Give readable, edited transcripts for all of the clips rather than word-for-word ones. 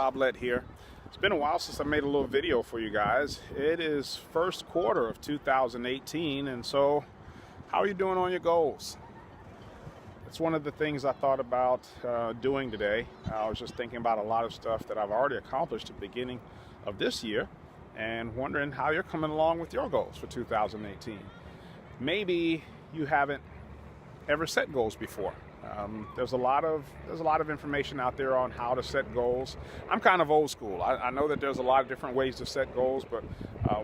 Rob Lett here. It's been a while since I made a little video for you guys. It is first quarter of 2018, and so how are you doing on your goals? It's one of the things I thought about doing today. I was just thinking about a lot of stuff that I've already accomplished at the beginning of this year and wondering how you're coming along with your goals for 2018. Maybe you haven't ever set goals before. There's a lot of information out there on how to set goals. I'm kind of old school. I know that there's a lot of different ways to set goals, but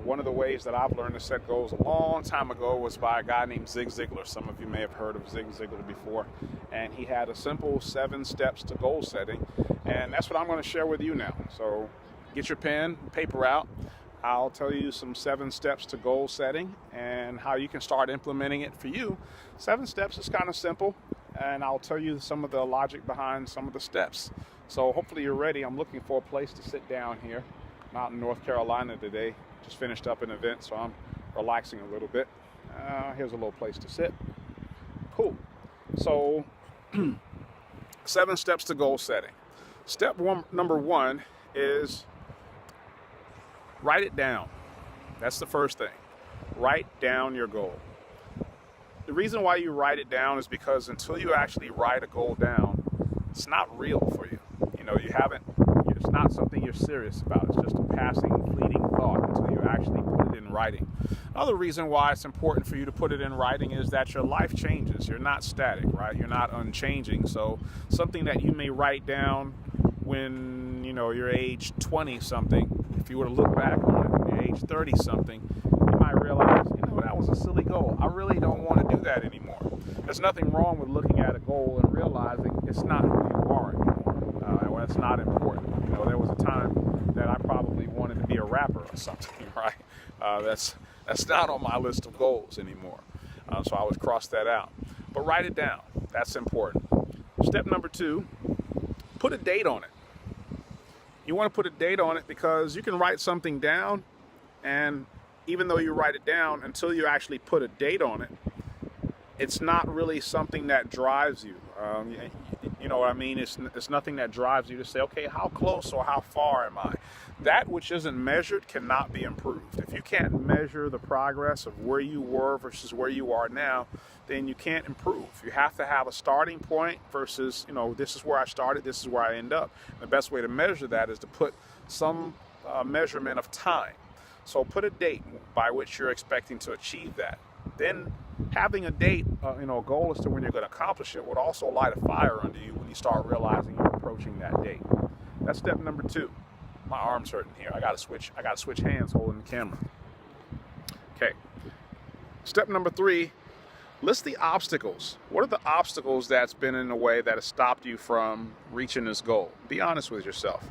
one of the ways that I've learned to set goals a long time ago was by a guy named Zig Ziglar. Some of you may have heard of Zig Ziglar before, and he had a simple 7 steps to goal setting, and that's what I'm going to share with you now. So get your pen, paper out. I'll tell you some 7 steps to goal setting and how you can start implementing it for you. 7 steps is kind of simple, and I'll tell you some of the logic behind some of the steps. So hopefully you're ready. I'm looking for a place to sit down here. I'm out in North Carolina today. Just finished up an event, so I'm relaxing a little bit. Here's a little place to sit. Cool. So 7 steps to goal setting. Number one is write it down. That's the first thing. Write down your goal. The reason why you write it down is because until you actually write a goal down, it's not real for you. It's not something you're serious about. It's just a passing, fleeting thought until you actually put it in writing. Another reason why it's important for you to put it in writing is that your life changes. You're not static, right? You're not unchanging. So something that you may write down when, you're age 20 something, if you were to look back on it when you're age 30 something, you might realize, that was a silly goal. I really don't want to do that anymore. There's nothing wrong with looking at a goal and realizing it's not who you are anymore. Well, it's not important. There was a time that I probably wanted to be a rapper or something, right? That's not on my list of goals anymore. So I would cross that out. But write it down. That's important. Step number 2, put a date on it. You want to put a date on it because you can write something down, and even though you write it down, until you actually put a date on it, it's not really something that drives you. You know what I mean? It's nothing that drives you to say, okay, how close or how far am I? That which isn't measured cannot be improved. If you can't measure the progress of where you were versus where you are now, then you can't improve. You have to have a starting point versus, this is where I started, this is where I end up. And the best way to measure that is to put some measurement of time. So put a date by which you're expecting to achieve that. Then having a date, a goal as to when you're going to accomplish it would also light a fire under you when you start realizing you're approaching that date. That's step number 2. My arm's hurting here. I got to switch hands holding the camera. Okay. Step number 3, list the obstacles. What are the obstacles that's been in the way that has stopped you from reaching this goal? Be honest with yourself.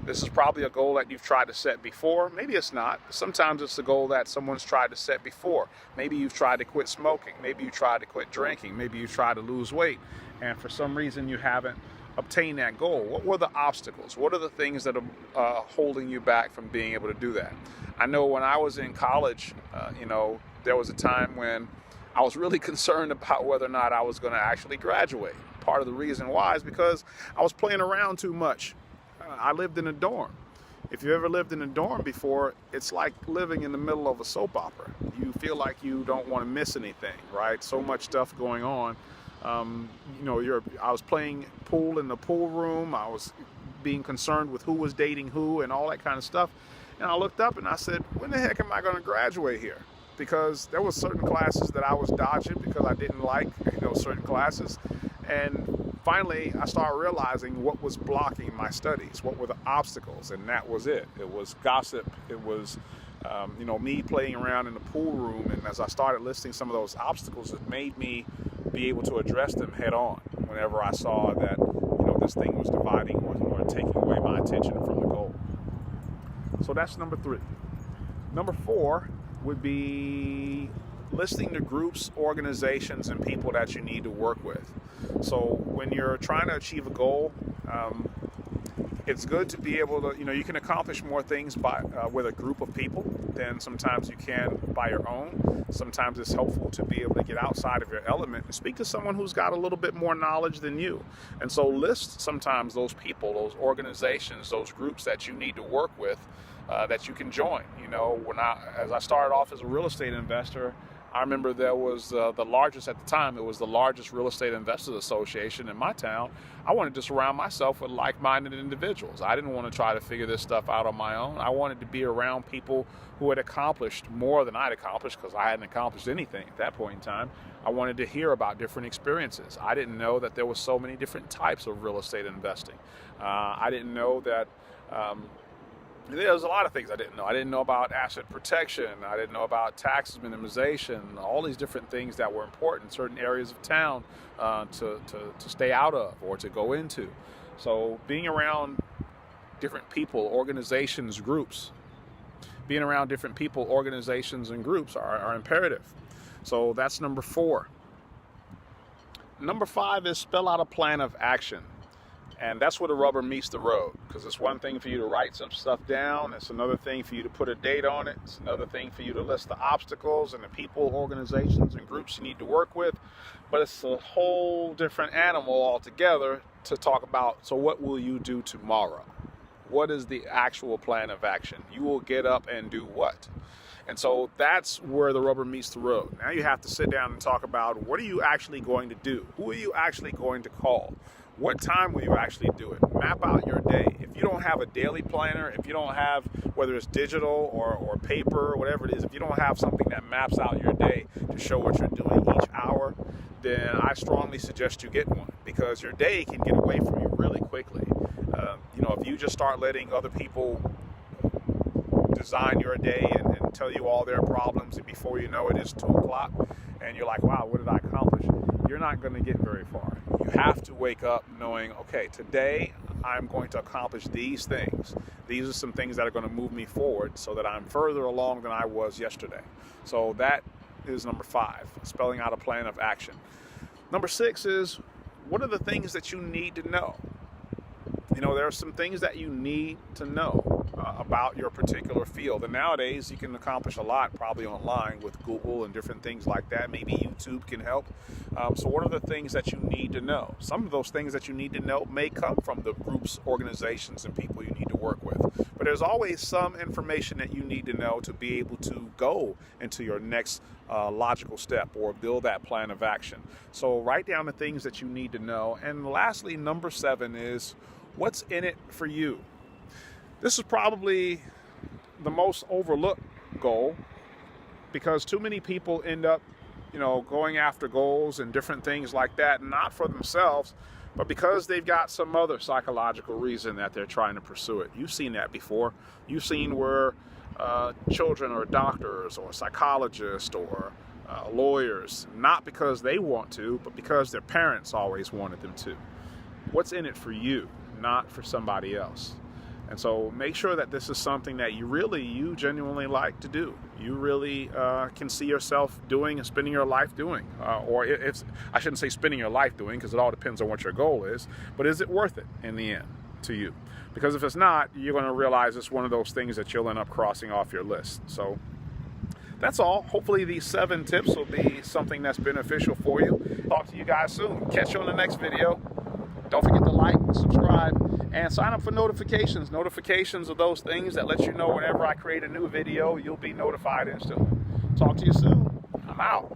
This is probably a goal that you've tried to set before. Maybe it's not. Sometimes it's a goal that someone's tried to set before. Maybe you've tried to quit smoking. Maybe you tried to quit drinking. Maybe you tried to lose weight. And for some reason you haven't obtained that goal. What were the obstacles? What are the things that are holding you back from being able to do that? I know when I was in college, there was a time when I was really concerned about whether or not I was going to actually graduate. Part of the reason why is because I was playing around too much. I lived in a dorm. If you ever lived in a dorm before, it's like living in the middle of a soap opera. You feel like you don't want to miss anything, right? So much stuff going on. I was playing pool in the pool room. I was being concerned with who was dating who and all that kind of stuff. And I looked up and I said, when the heck am I going to graduate here? Because there was certain classes that I was dodging because I didn't like, certain classes. And finally, I started realizing what was blocking my studies, what were the obstacles, and that was it. It was gossip. It was, me playing around in the pool room. And as I started listing some of those obstacles, it made me be able to address them head on whenever I saw that, this thing was dividing or taking away my attention from the goal. So that's number 3. Number 4 would be listing the groups, organizations, and people that you need to work with. So when you're trying to achieve a goal, It's good to be able to, you can accomplish more things with a group of people than sometimes you can by your own. Sometimes it's helpful to be able to get outside of your element and speak to someone who's got a little bit more knowledge than you. And so list sometimes those people, those organizations, those groups that you need to work with, that you can join. As I started off as a real estate investor, I remember there was the largest at the time. It was the largest real estate investors association in my town. I wanted to surround myself with like-minded individuals. I didn't want to try to figure this stuff out on my own. I wanted to be around people who had accomplished more than I'd accomplished, because I hadn't accomplished anything at that point in time. I wanted to hear about different experiences. I didn't know that there were so many different types of real estate investing. I didn't know that there's a lot of things I didn't know. I didn't know about asset protection. I didn't know about tax minimization, all these different things that were important in certain areas of town to stay out of or to go into. So being around different people, organizations, groups, being around different people, organizations, and groups are imperative. So that's number 4. Number 5 is spell out a plan of action. And that's where the rubber meets the road, because it's one thing for you to write some stuff down. It's another thing for you to put a date on it. It's another thing for you to list the obstacles and the people, organizations, and groups you need to work with. But it's a whole different animal altogether to talk about. So what will you do tomorrow? What is the actual plan of action? You will get up and do what? And so that's where the rubber meets the road. Now you have to sit down and talk about, what are you actually going to do? Who are you actually going to call? What time will you actually do it? Map out your day. If you don't have a daily planner, if you don't have, whether it's digital or paper or whatever it is, if you don't have something that maps out your day to show what you're doing each hour, then I strongly suggest you get one, because your day can get away from you really quickly. If you just start letting other people design your day and tell you all their problems, and before you know it, it's 2 o'clock, and you're like, wow, what did I accomplish? You're not going to get very far. You have to wake up knowing, okay, today I'm going to accomplish these things. These are some things that are going to move me forward so that I'm further along than I was yesterday. So that is number 5, spelling out a plan of action. Number 6 is, what are the things that you need to know? There are some things that you need to know about your particular field. And nowadays, you can accomplish a lot probably online with Google and different things like that. Maybe YouTube can help. So what are the things that you need to know? Some of those things that you need to know may come from the groups, organizations, and people you need to work with. But there's always some information that you need to know to be able to go into your next logical step or build that plan of action. So write down the things that you need to know. And lastly, number 7 is, what's in it for you? This is probably the most overlooked goal, because too many people end up, going after goals and different things like that, not for themselves, but because they've got some other psychological reason that they're trying to pursue it. You've seen that before. You've seen where children are doctors or psychologists or lawyers, not because they want to, but because their parents always wanted them to. What's in it for you, not for somebody else? And so make sure that this is something that you genuinely like to do. You really can see yourself doing and spending your life doing. I shouldn't say spending your life doing, because it all depends on what your goal is. But is it worth it in the end to you? Because if it's not, you're going to realize it's one of those things that you'll end up crossing off your list. So that's all. Hopefully these 7 tips will be something that's beneficial for you. Talk to you guys soon. Catch you on the next video. Don't forget to like, subscribe, and sign up for notifications. Notifications are those things that let you know whenever I create a new video, you'll be notified instantly. Talk to you soon. I'm out.